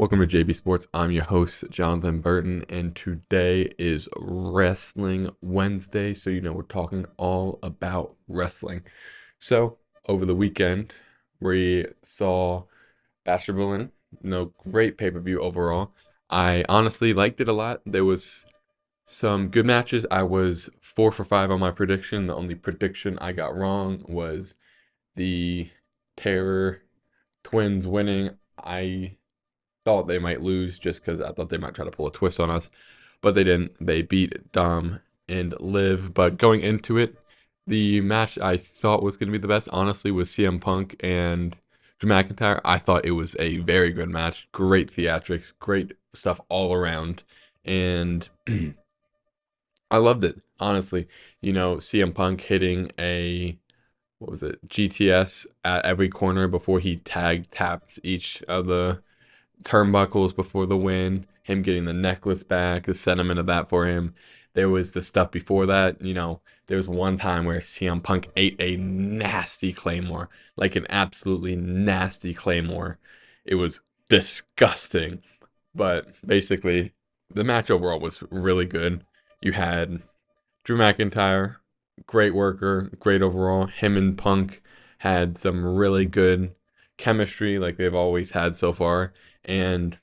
Welcome to JB Sports. I'm your host, Jonathan Burton, and today is Wrestling Wednesday. So, we're talking all about wrestling. So, over the weekend, we saw Bachelor Berlin. No, great pay per view overall. I honestly liked it a lot. There was some good matches. I was 4 for 5 on my prediction. The only prediction I got wrong was the Terror Twins winning. I thought they might lose just because I thought they might try to pull a twist on us, but they didn't. They beat Dom and Liv. But going into it, the match I thought was going to be the best, honestly, was CM Punk and Drew McIntyre. I thought it was a very good match. Great theatrics, great stuff all around. And I loved it, honestly. CM Punk hitting a, what was it, GTS at every corner before he tag tapped each of the turnbuckles before the win, him getting the necklace back, the sentiment of that for him. There was the stuff before that. There was one time where CM Punk ate a nasty Claymore, like an absolutely nasty Claymore. It was disgusting. But basically, the match overall was really good. You had Drew McIntyre, great worker, great overall. Him and Punk had some really good chemistry, like they've always had so far. And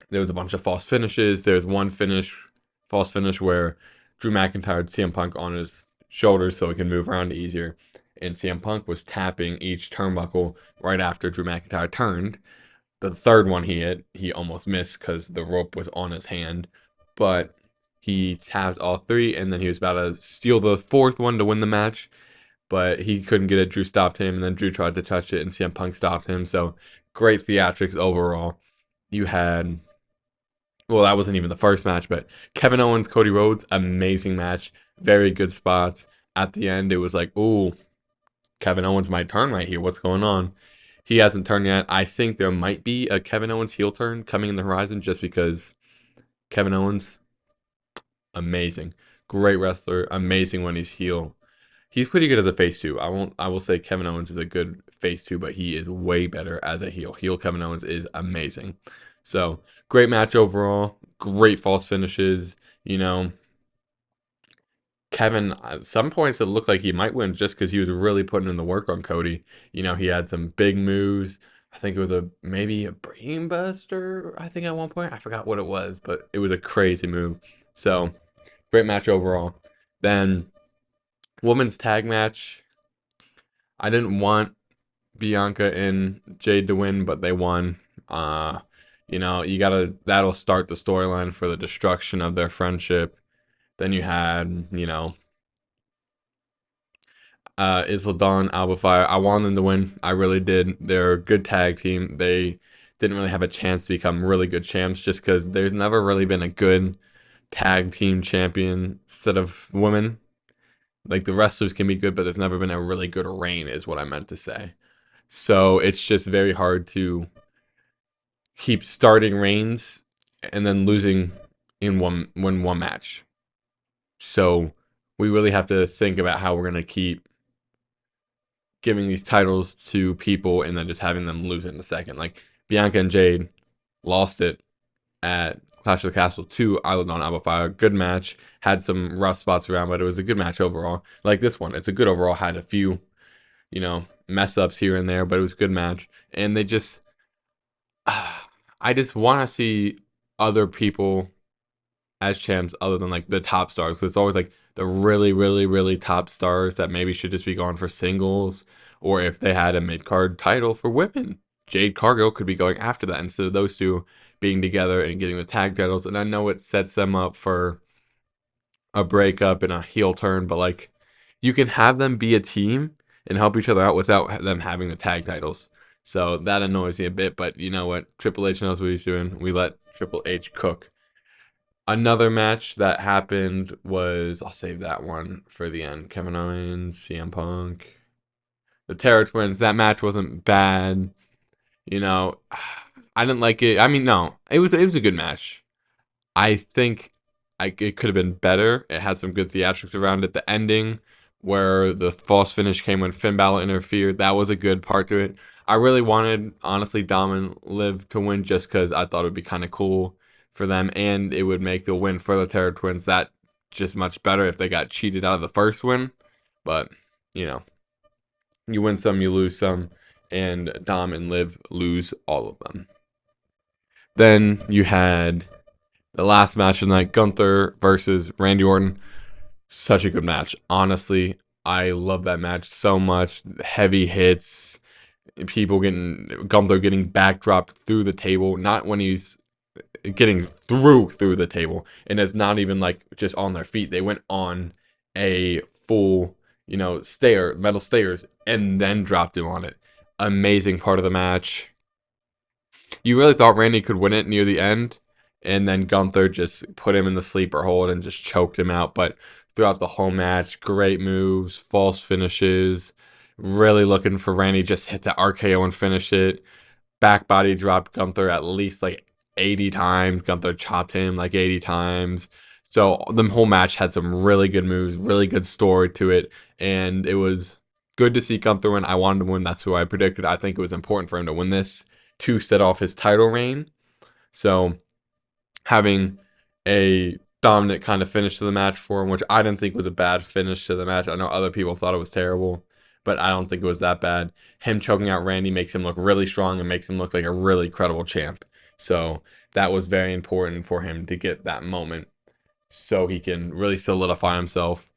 there was a bunch of false finishes. There's one false finish where Drew McIntyre had CM Punk on his shoulders so he can move around easier. And CM Punk was tapping each turnbuckle right after Drew McIntyre turned. The third one he hit, he almost missed because the rope was on his hand. But he tapped all three, and then he was about to steal the fourth one to win the match. But he couldn't get it. Drew stopped him, and then Drew tried to touch it, and CM Punk stopped him. So great theatrics overall. You had, well, that wasn't even the first match, but Kevin Owens, Cody Rhodes, amazing match. Very good spots. At the end, it was like, ooh, Kevin Owens might turn right here. What's going on? He hasn't turned yet. I think there might be a Kevin Owens heel turn coming in the horizon just because Kevin Owens, amazing. Great wrestler. Amazing when he's heel. He's pretty good as a face too. I will say Kevin Owens is a good face too, but he is way better as a heel. Heel Kevin Owens is amazing. So great match overall. Great false finishes. Kevin, at some points it looked like he might win just because he was really putting in the work on Cody. He had some big moves. I think it was maybe a brain buster. I think at one point I forgot what it was, but it was a crazy move. So great match overall. Then women's tag match. I didn't want Bianca and Jade to win, but they won. That'll start the storyline for the destruction of their friendship. Then you had, Isla Dawn, Alba Fire. I wanted them to win. I really did. They're a good tag team. They didn't really have a chance to become really good champs just because there's never really been a good tag team champion set of women. Like the wrestlers can be good, but there's never been a really good reign, is what I meant to say. So it's just very hard to keep starting reigns and then losing in one match. So we really have to think about how we're gonna keep giving these titles to people and then just having them lose it in a second. Like Bianca and Jade lost it at Clash of the Castle to Isla Dawn Alba Fire. Good match. Had some rough spots around, but it was a good match overall. Like this one, it's a good overall. Had a few, mess ups here and there, but it was a good match. And they just, I just want to see other people as champs other than like the top stars. Because it's always like the really, really, really top stars that maybe should just be going for singles, or if they had a mid card title for women, Jade Cargill could be going after that instead of those two being together and getting the tag titles. And I know it sets them up for a breakup and a heel turn, but like you can have them be a team and help each other out without them having the tag titles. So that annoys me a bit, but you know what? Triple H knows what he's doing. We let Triple H cook. Another match that happened was, I'll save that one for the end. Kevin Owens, CM Punk, the Terror Twins. That match wasn't bad. You know, I didn't like it. I mean, no, it was a good match. I think it could have been better. It had some good theatrics around it. The ending where the false finish came when Finn Balor interfered. That was a good part to it. I really wanted, honestly, Dom and Liv to win just because I thought it would be kind of cool for them, and it would make the win for the Terror Twins that just much better if they got cheated out of the first win. But, you know, you win some, you lose some, and Dom and Liv lose all of them. Then you had the last match of the night, Gunther versus Randy Orton. Such a good match. Honestly, I love that match so much. Heavy hits, people getting Gunther getting backdropped through the table. Not when he's getting through the table, and it's not even like just on their feet. They went on a full, metal stairs, and then dropped him on it. Amazing part of the match. You really thought Randy could win it near the end, and then Gunther just put him in the sleeper hold and just choked him out. But throughout the whole match, great moves, false finishes. Really looking for Randy just hit the RKO and finish it. Back body dropped Gunther at least like 80 times. Gunther chopped him like 80 times. So the whole match had some really good moves, really good story to it, and it was good to see Gunther win. I wanted to win. That's who I predicted. I think it was important for him to win this to set off his title reign. So having a dominant kind of finish to the match for him, which I didn't think was a bad finish to the match. I know other people thought it was terrible, but I don't think it was that bad. Him choking out Randy makes him look really strong and makes him look like a really credible champ. So that was very important for him to get that moment so he can really solidify himself.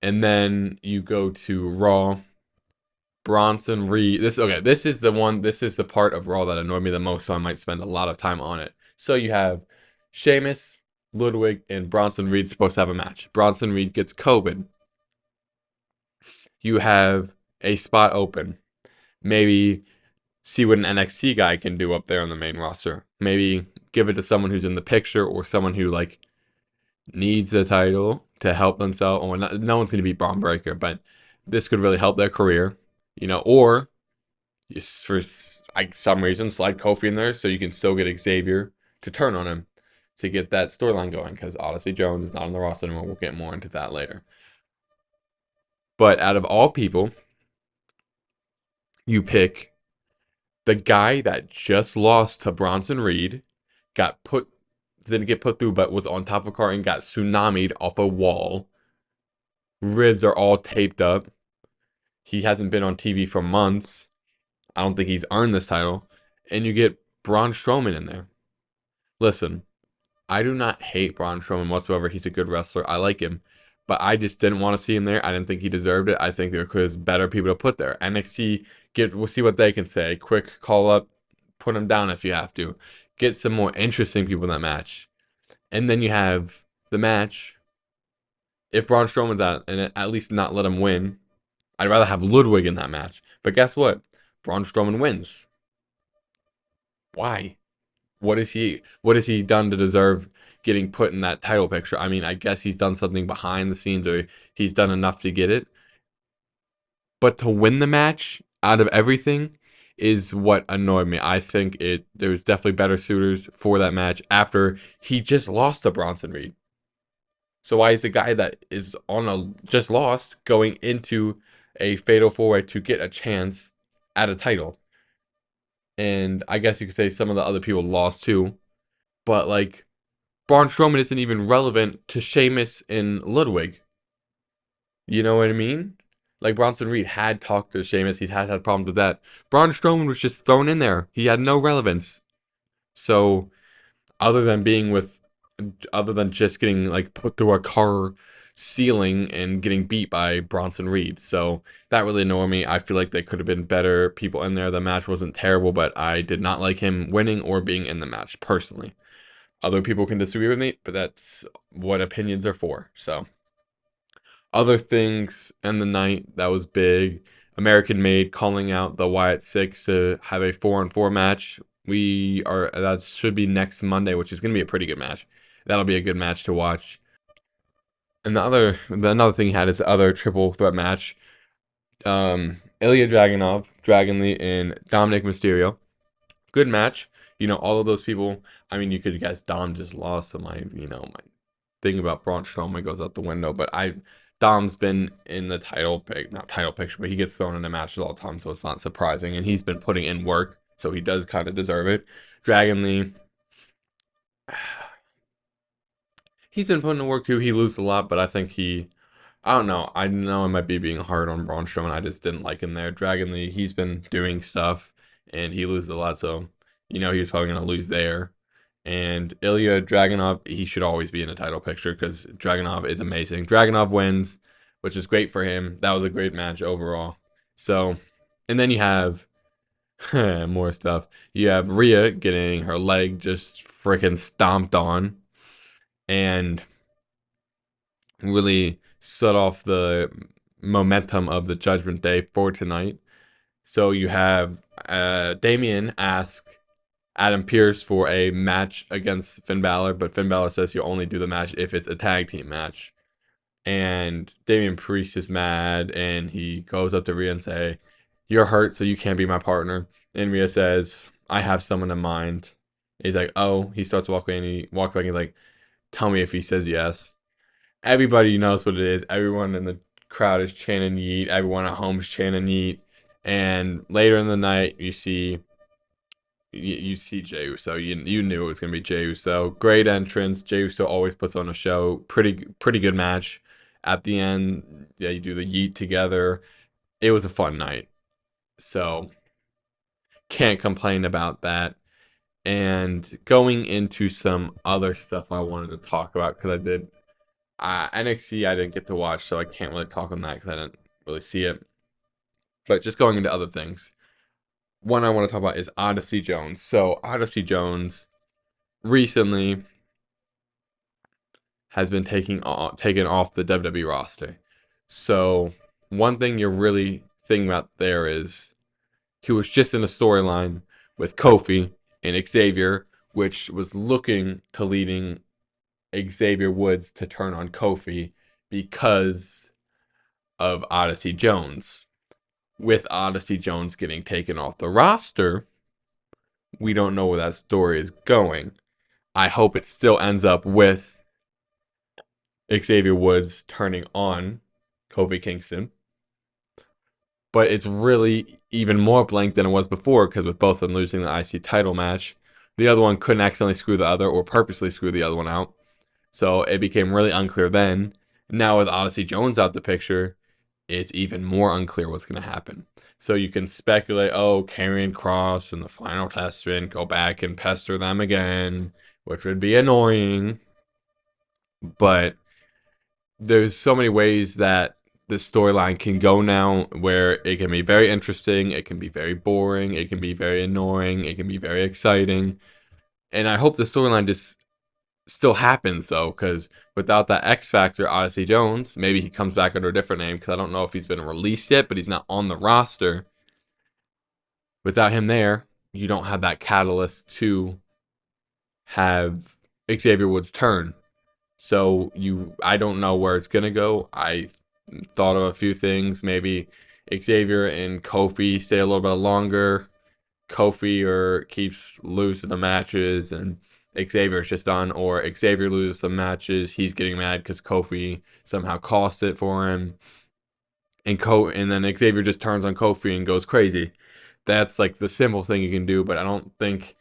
And then you go to Raw. Bronson Reed. This is the one. This is the part of Raw that annoyed me the most, so I might spend a lot of time on it. So you have Sheamus, Ludwig, and Bronson Reed supposed to have a match. Bronson Reed gets COVID. You have a spot open. Maybe see what an NXT guy can do up there on the main roster. Maybe give it to someone who's in the picture or someone who like needs a title to help themselves. Or no one's going to beat Braun Breaker, but this could really help their career. Or for some reason slide Kofi in there so you can still get Xavier to turn on him to get that storyline going because Odyssey Jones is not on the roster anymore. We'll get more into that later. But out of all people, you pick the guy that just lost to Bronson Reed, didn't get put through, but was on top of a car and got tsunamied off a wall. Ribs are all taped up. He hasn't been on TV for months. I don't think he's earned this title. And you get Braun Strowman in there. Listen, I do not hate Braun Strowman whatsoever. He's a good wrestler. I like him. But I just didn't want to see him there. I didn't think he deserved it. I think there was better people to put there. NXT, we'll see what they can say. Quick call up, put him down if you have to. Get some more interesting people in that match. And then you have the match. If Braun Strowman's out, and at least not let him win, I'd rather have Ludwig in that match. But guess what? Braun Strowman wins. Why? What has he done to deserve getting put in that title picture? I mean, I guess he's done something behind the scenes or he's done enough to get it. But to win the match out of everything is what annoyed me. I think there was definitely better suitors for that match after he just lost to Bronson Reed. So why is the guy that is just lost going into a fatal four-way to get a chance at a title? And I guess you could say some of the other people lost too. But like Braun Strowman isn't even relevant to Sheamus and Ludwig. You know what I mean? Like Bronson Reed had talked to Sheamus, he's had problems with that. Braun Strowman was just thrown in there. He had no relevance. So other than just getting like put through a car ceiling and getting beat by Bronson Reed. So that really annoyed me. I feel like they could have been better people in there. The match wasn't terrible, but I did not like him winning or being in the match personally. Other people can disagree with me, but that's what opinions are for. So other things in the night that was big. American Made calling out the Wyatt Six to have a 4-on-4 match. That should be next Monday, which is going to be a pretty good match. That'll be a good match to watch. And another thing he had is the other triple threat match. Ilya Dragunov, Dragon Lee, and Dominic Mysterio. Good match. All of those people. I mean, you could guess Dom just lost, so my thing about Braun Strowman goes out the window. But Dom's been in the not title picture, but he gets thrown into matches all the time, so it's not surprising. And he's been putting in work, so he does kind of deserve it. Dragon Lee, he's been putting in work too. He loses a lot, but I think I don't know. I know I might be being hard on Braun Strowman. I just didn't like him there. Dragon Lee, he's been doing stuff, and he loses a lot, so he was probably gonna lose there. And Ilya Dragunov, he should always be in the title picture because Dragunov is amazing. Dragunov wins, which is great for him. That was a great match overall. So, and then you have more stuff. You have Rhea getting her leg just freaking stomped on and really set off the momentum of the Judgment Day for tonight. So you have Damien ask Adam Pearce for a match against Finn Balor, but Finn Balor says you'll only do the match if it's a tag team match. And Damian Priest is mad, and he goes up to Rhea and say, "You're hurt, so you can't be my partner." And Rhea says, "I have someone in mind." He's like, "Oh." He starts walking, and he walks back, and he's like, "Tell me if he says yes." Everybody knows what it is. Everyone in the crowd is chanting yeet. Everyone at home is chanting yeet. And later in the night, you see Jey Uso. You knew it was gonna be Jey Uso. Great entrance. Jey Uso always puts on a show. Pretty good match. At the end, yeah, you do the yeet together. It was a fun night. So can't complain about that. And going into some other stuff I wanted to talk about because I did NXT I didn't get to watch, so I can't really talk on that because I didn't really see it. But just going into other things, one I want to talk about is Odyssey Jones. So Odyssey Jones recently has been taken off the WWE roster. So one thing you're really thinking about there is he was just in a storyline with Kofi and Xavier, which was looking to leading Xavier Woods to turn on Kofi because of Odyssey Jones. With Odyssey Jones getting taken off the roster, we don't know where that story is going. I hope it still ends up with Xavier Woods turning on Kofi Kingston. But it's really even more blank than it was before because with both of them losing the IC title match, the other one couldn't accidentally screw the other or purposely screw the other one out. So it became really unclear then. Now with Odyssey Jones out the picture, it's even more unclear what's going to happen. So you can speculate, oh, Karrion Kross and the Final Testament go back and pester them again, which would be annoying. But there's so many ways that the storyline can go now where it can be very interesting, it can be very boring, it can be very annoying, it can be very exciting. And I hope the storyline just still happens though, because without that X Factor, Odyssey Jones, maybe he comes back under a different name because I don't know if he's been released yet, but he's not on the roster. Without him there, you don't have that catalyst to have Xavier Woods turn. So I don't know where it's gonna go. I thought of a few things. Maybe Xavier and Kofi stay a little bit longer. Kofi or keeps losing the matches and Xavier's just on, or Xavier loses some matches. He's getting mad because Kofi somehow cost it for him, and then Xavier just turns on Kofi and goes crazy. That's like the simple thing you can do, but I don't think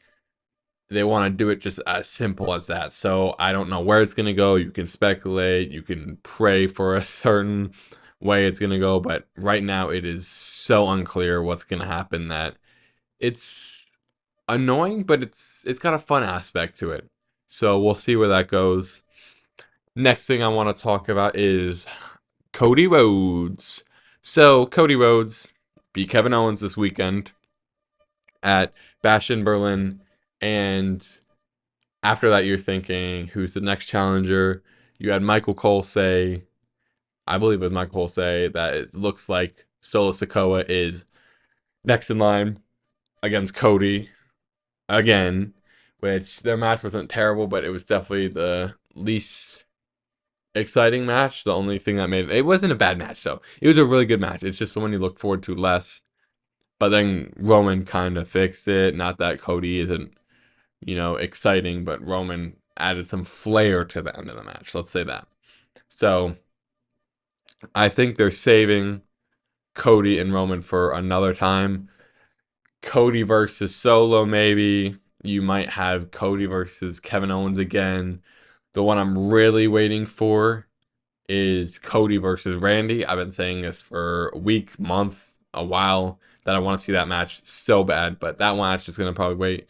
they want to do it just as simple as that. So I don't know where it's gonna go. You can speculate, you can pray for a certain way it's gonna go, but right now it is so unclear what's gonna happen that it's annoying, but it's got a fun aspect to it. So we'll see where that goes. Next thing I want to talk about is Cody Rhodes. So Cody Rhodes beat Kevin Owens this weekend at Bash in Berlin, and after that you're thinking, who's the next challenger? You had Michael Cole say, I believe it was Michael Cole say that it looks like Solo Sikoa is next in line against Cody again, which their match wasn't terrible, but it was definitely the least exciting match. The only thing that made it wasn't a bad match though. It was a really good match. It's just the one you look forward to less. But then Roman kind of fixed it. Not that Cody isn't, exciting, but Roman added some flair to the end of the match. Let's say that. So I think they're saving Cody and Roman for another time. Cody versus Solo, maybe. You might have Cody versus Kevin Owens again. The one I'm really waiting for is Cody versus Randy. I've been saying this for a week, month, a while that I want to see that match so bad, but that match is going to probably wait.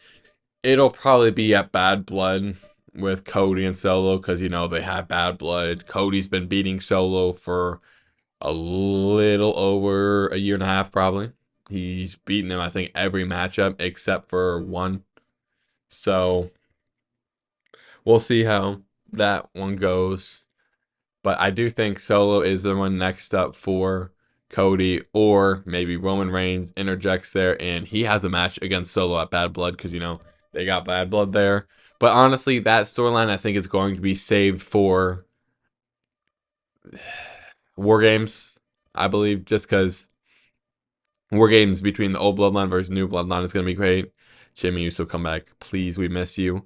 It'll probably be at Bad Blood with Cody and Solo because, they have Bad Blood. Cody's been beating Solo for a little over a year and a half, probably. He's beaten him, I think, every matchup except for one. So we'll see how that one goes. But I do think Solo is the one next up for Cody, or maybe Roman Reigns interjects there and he has a match against Solo at Bad Blood because, they got Bad Blood there. But honestly, that storyline I think is going to be saved for War Games, I believe, just because War Games between the old Bloodline versus new Bloodline is going to be great. Jimmy Uso, come back. Please, we miss you.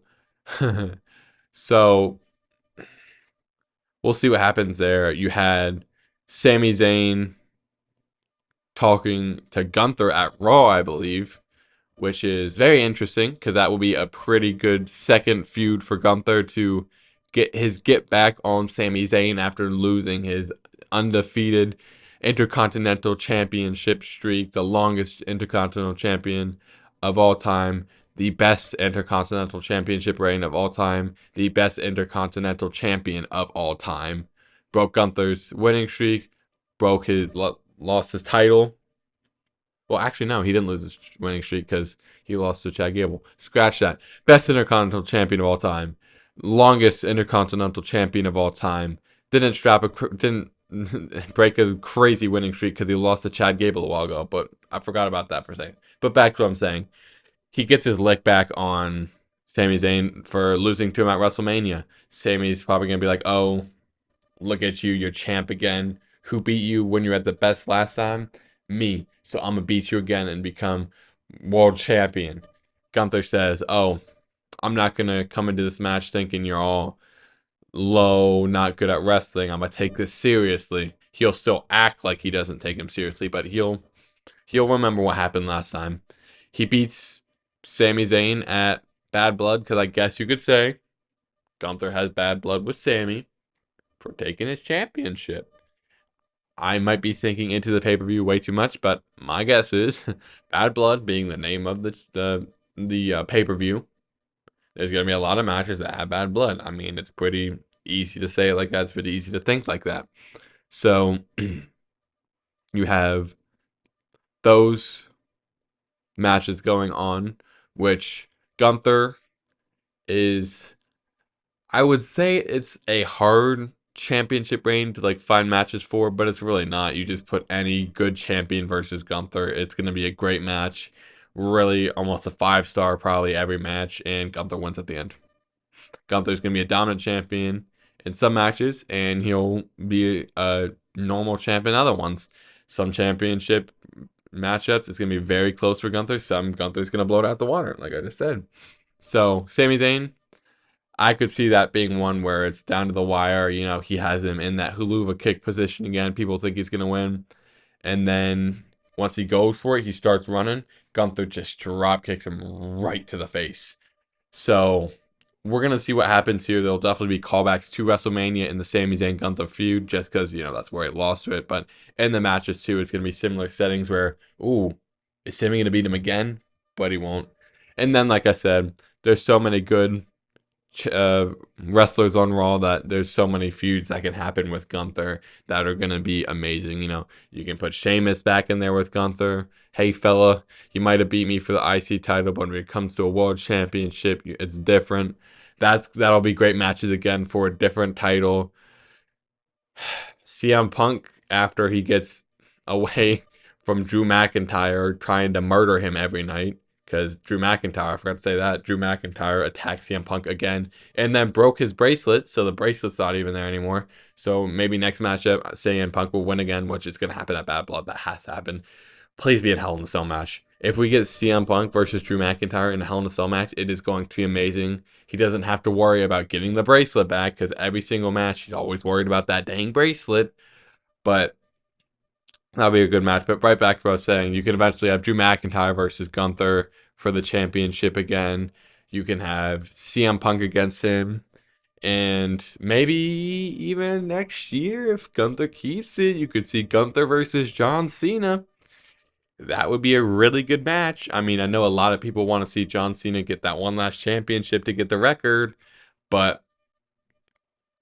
So we'll see what happens there. You had Sami Zayn talking to Gunther at Raw, I believe, which is very interesting because that will be a pretty good second feud for Gunther to get back on Sami Zayn after losing his undefeated Intercontinental Championship streak, the longest Intercontinental Champion of all time, the best Intercontinental Championship reign of all time, the best Intercontinental Champion of all time. Broke Gunther's winning streak, lost his title. Well, actually, no, he didn't lose his winning streak because he lost to Chad Gable. Scratch that. Best Intercontinental Champion of all time, longest Intercontinental Champion of all time. Didn't break a crazy winning streak because he lost to Chad Gable a while ago. But I forgot about that for a second. But back to what I'm saying, he gets his lick back on Sami Zayn for losing to him at WrestleMania. Sami's probably gonna be like, "Oh, look at you, you're champ again. Who beat you when you were at the best last time? Me. So I'm gonna beat you again and become world champion." Gunther says, "Oh, I'm not gonna come into this match thinking you're all low, not good at wrestling. I'm gonna take this seriously." He'll still act like he doesn't take him seriously, but he'll remember what happened last time. He beats Sami Zayn at Bad Blood because I guess you could say Gunther has bad blood with Sami for taking his championship. I might be thinking into the pay-per-view way too much, but my guess is Bad Blood being the name of the pay-per-view. There's gonna be a lot of matches that have bad blood. I mean, it's pretty easy to say it like that. It's pretty easy to think like that. So you have those matches going on, which Gunther is, I would say it's a hard championship reign to like find matches for, but it's really not. You just put any good champion versus Gunther. It's gonna be a great match. Really almost a 5-star probably every match, and Gunther wins at the end. Gunther's gonna be a dominant champion in some matches, and he'll be a normal champion in other ones. Some championship matchups, it's gonna be very close for Gunther. Some Gunther's gonna blow it out the water, like I just said. So Sami Zayn, I could see that being one where it's down to the wire. He has him in that huluva kick position again. People think he's gonna win, and then once he goes for it, he starts running. Gunther just drop kicks him right to the face. So we're gonna see what happens here. There'll definitely be callbacks to WrestleMania in the Sami Zayn Gunther feud, just because that's where he lost to it. But in the matches too, it's gonna be similar settings where, ooh, is Sami gonna beat him again? But he won't. And then, like I said, there's so many good wrestlers on Raw that there's so many feuds that can happen with Gunther that are gonna be amazing. You can put Sheamus back in there with Gunther. Hey fella, you might have beat me for the IC title, but when it comes to a world championship, it's different. That'll be great matches again for a different title. CM Punk, after he gets away from Drew McIntyre trying to murder him every night, because Drew McIntyre, I forgot to say that, Drew McIntyre attacked CM Punk again and then broke his bracelet, so the bracelet's not even there anymore. So maybe next matchup, CM Punk will win again, which is going to happen at Bad Blood. That has to happen. Please be a Hell in a Cell match. If we get CM Punk versus Drew McIntyre in a Hell in a Cell match, it is going to be amazing. He doesn't have to worry about getting the bracelet back because every single match he's always worried about that dang bracelet. But that'll be a good match. But right back to what I was saying, you can eventually have Drew McIntyre versus Gunther for the championship again. You can have CM Punk against him. And maybe even next year, if Gunther keeps it, you could see Gunther versus John Cena. That would be a really good match. I mean, I know a lot of people want to see John Cena get that one last championship to get the record, but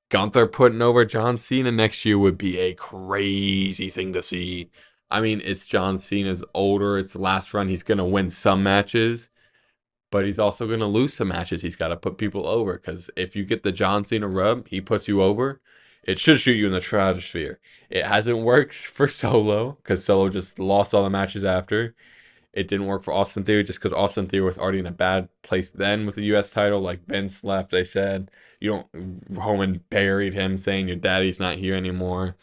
Gunther putting over John Cena next year would be a crazy thing to see. I mean, it's John Cena's older, it's the last run. He's going to win some matches, but he's also going to lose some matches. He's got to put people over because if you get the John Cena rub, he puts you over. It should shoot you in the stratosphere. It hasn't worked for Solo because Solo just lost all the matches after. It didn't work for Austin Theory just because Austin Theory was already in a bad place then with the U.S. title. Like Vince left, they said. You don't. Roman buried him, saying your daddy's not here anymore.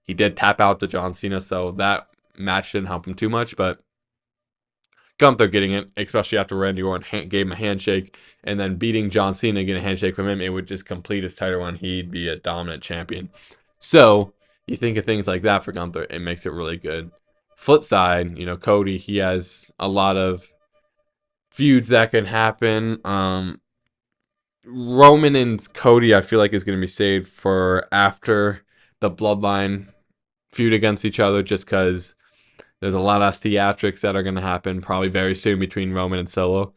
He did tap out to John Cena, so that match didn't help him too much. But Gunther getting it, especially after Randy Orton gave him a handshake, and then beating John Cena, getting a handshake from him, it would just complete his title run. He'd be a dominant champion. So you think of things like that for Gunther, it makes it really good. Flip side, Cody, he has a lot of feuds that can happen. Roman and Cody, I feel like is going to be saved for after the Bloodline feud against each other, just because there's a lot of theatrics that are going to happen probably very soon between Roman and Solo.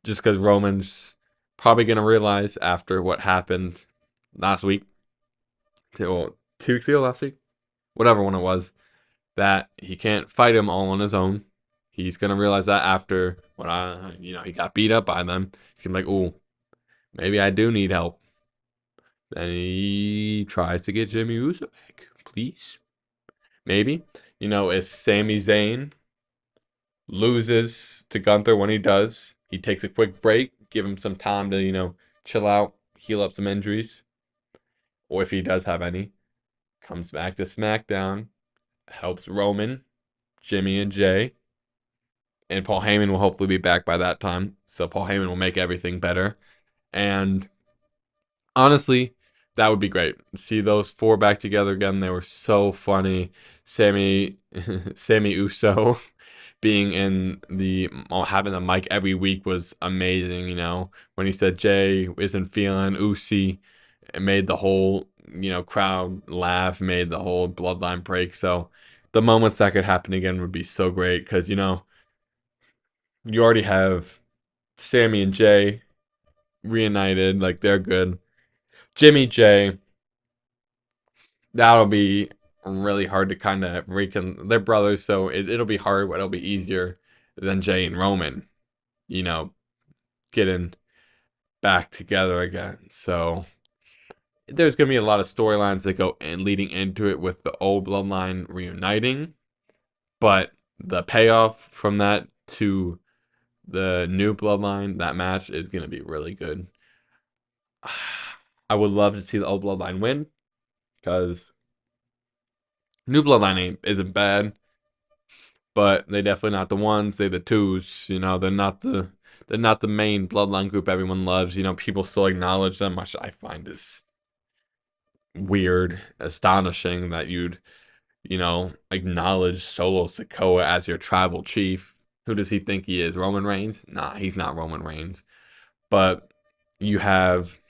Just because Roman's probably going to realize after what happened last week, 2 weeks ago, last week, whatever one it was, that he can't fight him all on his own. He's gonna realize that after he got beat up by them. He's gonna be like, "Oh, maybe I do need help." Then he tries to get Jimmy Uso back, please. Maybe if Sami Zayn loses to Gunther when he does, he takes a quick break, give him some time to chill out, heal up some injuries, or if he does have any, comes back to SmackDown, helps Roman, Jimmy, and Jay. And Paul Heyman will hopefully be back by that time. So Paul Heyman will make everything better. And honestly, that would be great. See those four back together again. They were so funny. Sammy Uso being in having the mic every week was amazing. When he said Jay isn't feeling Usi, it made the whole crowd laugh, made the whole bloodline break. So the moments that could happen again would be so great because you already have Sammy and Jay reunited, like they're good. Jimmy Jay, that'll be really hard to kind of they're brothers, so it'll be hard, but it'll be easier than Jay and Roman, you know, getting back together again. So there's gonna be a lot of storylines that go in leading into it with the old bloodline reuniting, but the payoff from that to the new bloodline, that match is gonna be really good. I would love to see the old bloodline win because new bloodline isn't bad, but they definitely not the ones. They're the twos. They're not the main bloodline group everyone loves. People still acknowledge them, which I find is weird, astonishing that you'd acknowledge Solo Sikoa as your tribal chief. Who does he think he is? Roman Reigns? Nah, he's not Roman Reigns. But you have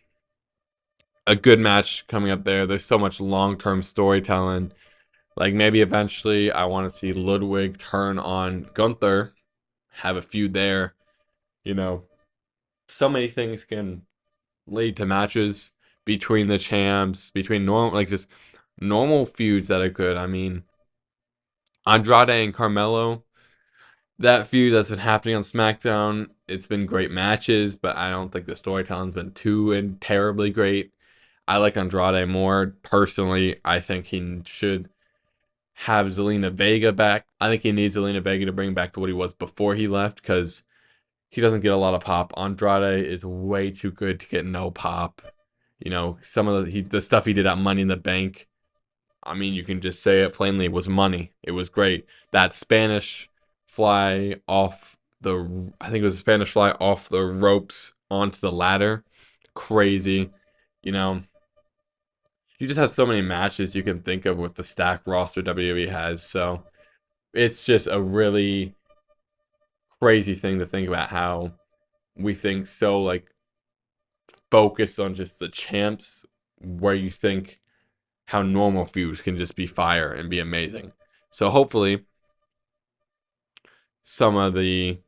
a good match coming up there. There's so much long-term storytelling. Like maybe eventually I want to see Ludwig turn on Gunther, have a feud there. You know, so many things can lead to matches between the champs, between just normal feuds that are good. I mean, Andrade and Carmelo, that feud that's been happening on SmackDown, it's been great matches, but I don't think the storytelling's been too and terribly great. I like Andrade more personally. I think he should have Zelina Vega back. I think he needs Zelina Vega to bring back to what he was before he left because he doesn't get a lot of pop. Andrade is way too good to get no pop. Some of the stuff he did at Money in the Bank. I mean, you can just say it plainly. It was money. It was great. That Spanish fly off I think it was a Spanish fly off the ropes onto the ladder. Crazy. You know, you just have so many matches you can think of with the stacked roster WWE has. So it's just a really crazy thing to think about how we think so like focused on just the champs, where you think how normal feuds can just be fire and be amazing. So hopefully some of the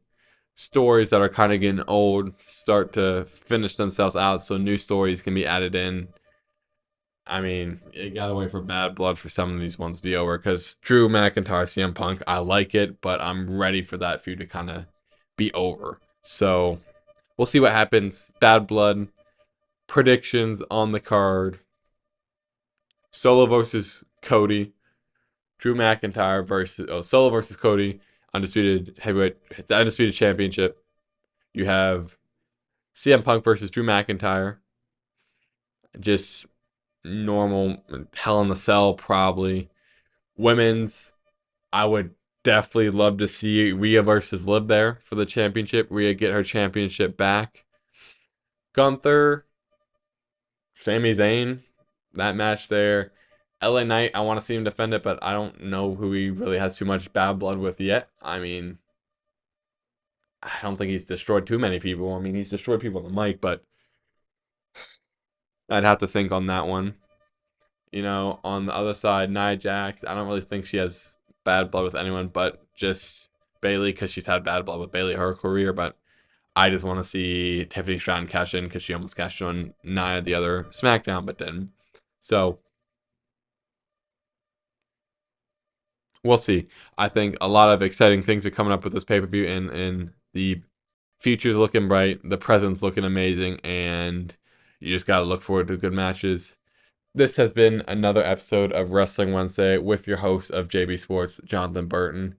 stories that are kind of getting old start to finish themselves out so new stories can be added in. I mean, you gotta wait for Bad Blood for some of these ones to be over because Drew McIntyre, CM Punk, I like it, but I'm ready for that feud to kind of be over. So we'll see what happens. Bad Blood predictions on the card: Solo versus Cody, Drew McIntyre versus Solo versus Cody, undisputed heavyweight, it's the undisputed championship. You have CM Punk versus Drew McIntyre, just normal Hell in the Cell probably. Women's, I would definitely love to see Rhea versus Liv there for the championship. Rhea get her championship back. Gunther, Sami Zayn, that match there. LA Knight, I want to see him defend it, but I don't know who he really has too much bad blood with yet. I mean, I don't think he's destroyed too many people. I mean, he's destroyed people on the mic, but I'd have to think on that one. On the other side, Nia Jax, I don't really think she has bad blood with anyone but just Bayley because she's had bad blood with Bayley her career. But I just want to see Tiffany Stratton cash in because she almost cashed on Nia the other SmackDown, but didn't. So we'll see. I think a lot of exciting things are coming up with this pay per view, and the future's looking bright, the present's looking amazing, and you just got to look forward to good matches. This has been another episode of Wrestling Wednesday with your host of JB Sports, Jonathan Burton.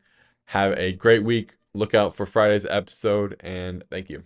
Have a great week. Look out for Friday's episode, and thank you.